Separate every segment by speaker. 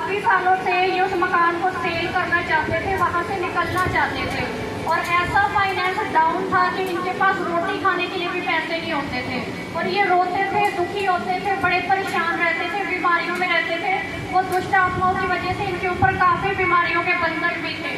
Speaker 1: काफ़ी सालों से ये उस मकान को सेल करना चाहते थे, वहाँ से निकलना चाहते थे। और ऐसा फाइनेंस डाउन था कि इनके पास रोटी खाने के लिए भी पैसे नहीं होते थे। और ये रोते थे, दुखी होते थे, बड़े परेशान रहते थे, बीमारियों में रहते थे। वो दुष्ट आत्माओं की वजह से इनके ऊपर काफ़ी बीमारियों के बंधन भी थे।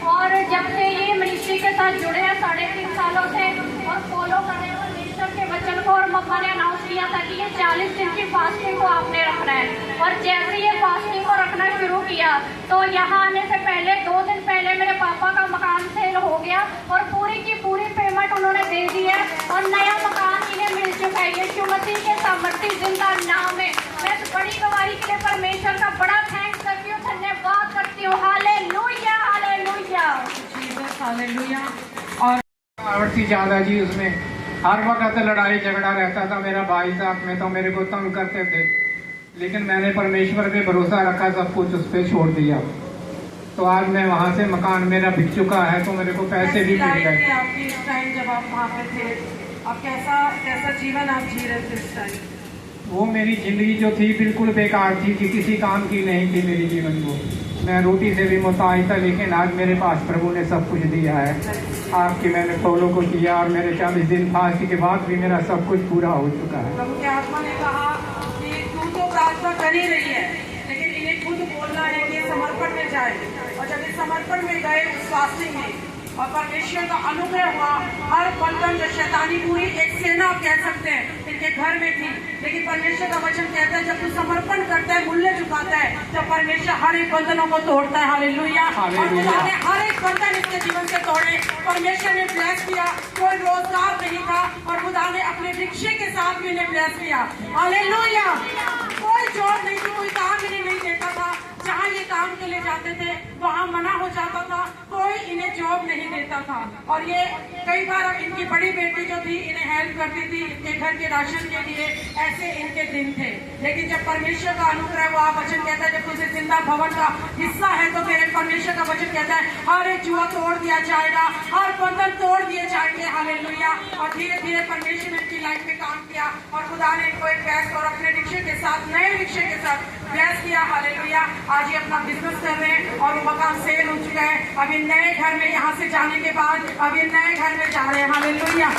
Speaker 1: और जब से ये मिनिस्ट्री के साथ जुड़े हैं 3.5 सालों से और फॉलो कर रहे हैं मिनिस्टर के वचन को, और मम्मा ने अनाउंस किया था कि ये 40 दिन की फास्टिंग को आपने रखना है। और जैसे ये फास्टिंग को रखना शुरू किया तो यहाँ आने से पहले 2 दिन पहले मेरे पापा का मकान सेल हो गया और पूरी की पूरी पेमेंट उन्होंने दे दी है और नया मकान इन्हें मिल चुका है। यीशु मसीह के सामर्थ्य जिंदा नाम है। मैं इस बड़ी गवाही के लिए परमेश्वर का बड़ा थैंक्स करती हूँ, धन्यवाद करती हूँ। Hallelujah, hallelujah,
Speaker 2: hallelujah. और आवृत्ति ज्यादा जी, उसमें हर वक्त लड़ाई झगड़ा रहता था। मेरा भाई साहब में तो मेरे को तंग करते थे, लेकिन मैंने परमेश्वर पे भरोसा रखा, सब कुछ उस पर छोड़ दिया। तो आज मैं वहाँ से मकान मेरा बिक चुका है, तो मेरे को पैसे भी मिल गए।
Speaker 3: आपकी इस टाइम जब आप वहाँ पे थे, आप कैसा जीवन आप जी रहे थे इस टाइम?
Speaker 2: वो मेरी जिंदगी जो थी बिल्कुल बेकार थी कि किसी काम की नहीं थी मेरी जीवन को। मैं रोटी से भी मोहताज था, लेकिन आज मेरे पास प्रभु ने सब कुछ दिया है। आपकी मैंने फॉलो को किया और मेरे 40 दिन फास्ट के बाद भी मेरा सब कुछ पूरा हो चुका है।
Speaker 3: प्रभु की आत्मा ने कहा कि तू तो प्रार्थना कर ही रही है, लेकिन इन्हें खुद बोलना है कि समर्पण में जाए। और जब ये समर्पण में गए उस फास्टिंग में और परमेश्वर का अनुग्रह हुआ, हर बंधन जो शैतानी पूरी एक सेना आप कह सकते हैं इनके घर में थी, लेकिन परमेश्वर का वचन कहता है जब तू समर्पण करता है, मूल्य चुकाता है, जब परमेश्वर हर एक बंधनों को तोड़ता है। हालेलुया। और खुदा ने हर एक बंधन इसके जीवन से तोड़े। परमेश्वर ने ब्लेस किया, कोई रोजगार नहीं था और खुदा ने अपने रिक्शे के साथ भी इन्हें ब्लेस किया। हालेलुया। कोई जॉब नहीं थी, कोई काम इन्हें नहीं देता था। जहाँ ये काम के लिए जाते थे वहाँ मना हो जाता था, कोई इन्हें जॉब नहीं देता था। और ये कई बार इनकी बड़ी बेटी जो थी इन्हें हेल्प करती थी इनके घर के राशन के लिए, ऐसे इनके दिन थे। लेकिन जब परमेश्वर का अनुग्रह हुआ, वचन कहता है जब तुझे जिंदा भवन का हिस्सा है तो तेरे परमेश्वर का वचन कहता है हर एक जुआ तोड़ दिया जाएगा, हर बंधन तोड़ दिए जाएंगे। हालेलुया। और धीरे धीरे परमेश्वर ने इनकी लाइफ में काम किया और खुदा ने इनको एक बैग और अपने रिक्शे के साथ, नए रिक्शे के साथ ब्लेस किया। हालेलुया। आज ये अपना बिजनेस कर रहे हैं और वो मकान सेल हो चुका है। अब ये नए घर में यहाँ से जाने के बाद अब ये नए घर में जा रहे हैं। हालेलुया।